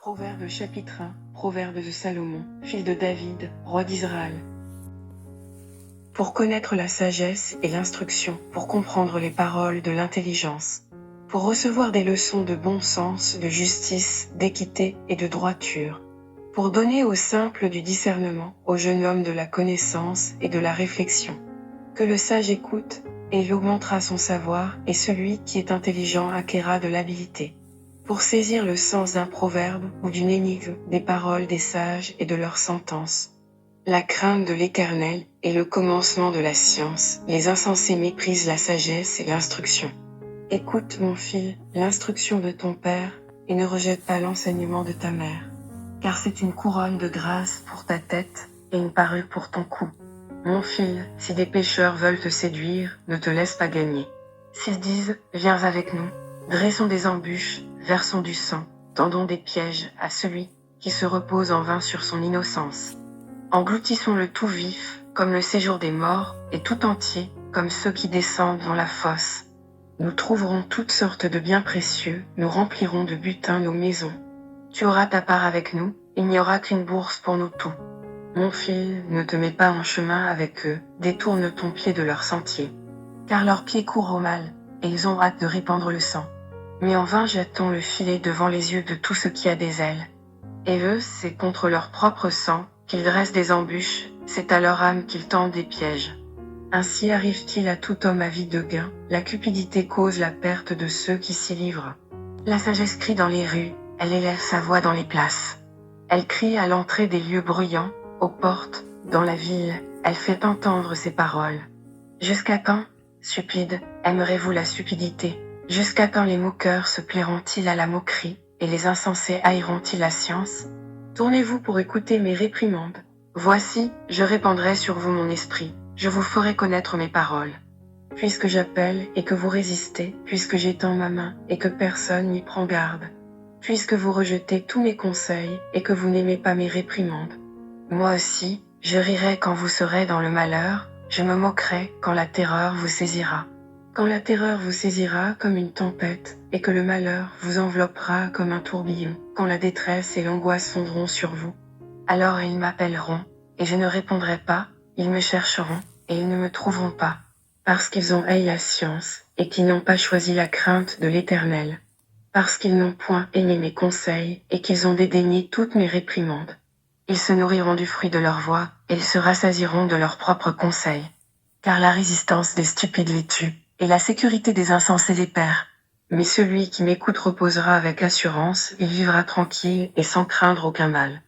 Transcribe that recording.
Proverbe chapitre 1, Proverbe de Salomon, fils de David, roi d'Israël. Pour connaître la sagesse et l'instruction, pour comprendre les paroles de l'intelligence, pour recevoir des leçons de bon sens, de justice, d'équité et de droiture, pour donner aux simples du discernement, au jeune homme de la connaissance et de la réflexion. Que le sage écoute, et il augmentera son savoir, et celui qui est intelligent acquérera de l'habileté. Pour saisir le sens d'un proverbe ou d'une énigme, des paroles des sages et de leurs sentences. La crainte de l'Éternel est le commencement de la science, les insensés méprisent la sagesse et l'instruction. Écoute, mon fils, l'instruction de ton père, et ne rejette pas l'enseignement de ta mère. Car c'est une couronne de grâce pour ta tête, et une parure pour ton cou. Mon fils, si des pécheurs veulent te séduire, ne te laisse pas gagner. S'ils disent, viens avec nous, dressons des embûches, versons du sang, tendons des pièges à celui qui se repose en vain sur son innocence. Engloutissons le tout vif, comme le séjour des morts, et tout entier, comme ceux qui descendent dans la fosse. Nous trouverons toutes sortes de biens précieux, nous remplirons de butin nos maisons. Tu auras ta part avec nous, il n'y aura qu'une bourse pour nous tous. Mon fils, ne te mets pas en chemin avec eux, détourne ton pied de leur sentier. Car leurs pieds courent au mal, et ils ont hâte de répandre le sang. Mais en vain jette-t-on le filet devant les yeux de tout ce qui a des ailes. Et eux, c'est contre leur propre sang qu'ils dressent des embûches, c'est à leur âme qu'ils tendent des pièges. Ainsi arrive-t-il à tout homme avide de gain, la cupidité cause la perte de ceux qui s'y livrent. La sagesse crie dans les rues, elle élève sa voix dans les places. Elle crie à l'entrée des lieux bruyants, aux portes, dans la ville, elle fait entendre ses paroles. Jusqu'à quand, stupides, aimerez-vous la stupidité? Jusqu'à quand les moqueurs se plairont-ils à la moquerie, et les insensés haïront-ils la science? Tournez-vous pour écouter mes réprimandes. Voici, je répandrai sur vous mon esprit, je vous ferai connaître mes paroles. Puisque j'appelle et que vous résistez, puisque j'étends ma main et que personne n'y prend garde, puisque vous rejetez tous mes conseils et que vous n'aimez pas mes réprimandes. Moi aussi, je rirai quand vous serez dans le malheur, je me moquerai quand la terreur vous saisira. Quand la terreur vous saisira comme une tempête, et que le malheur vous enveloppera comme un tourbillon, quand la détresse et l'angoisse fondront sur vous, alors ils m'appelleront, et je ne répondrai pas, ils me chercheront, et ils ne me trouveront pas, parce qu'ils ont haï la science, et qu'ils n'ont pas choisi la crainte de l'Éternel, parce qu'ils n'ont point aimé mes conseils, et qu'ils ont dédaigné toutes mes réprimandes. Ils se nourriront du fruit de leur voix, et ils se rassasieront de leurs propres conseils. Car la résistance des stupides les tue, et la sécurité des insensés les perd. Mais celui qui m'écoute reposera avec assurance, il vivra tranquille et sans craindre aucun mal.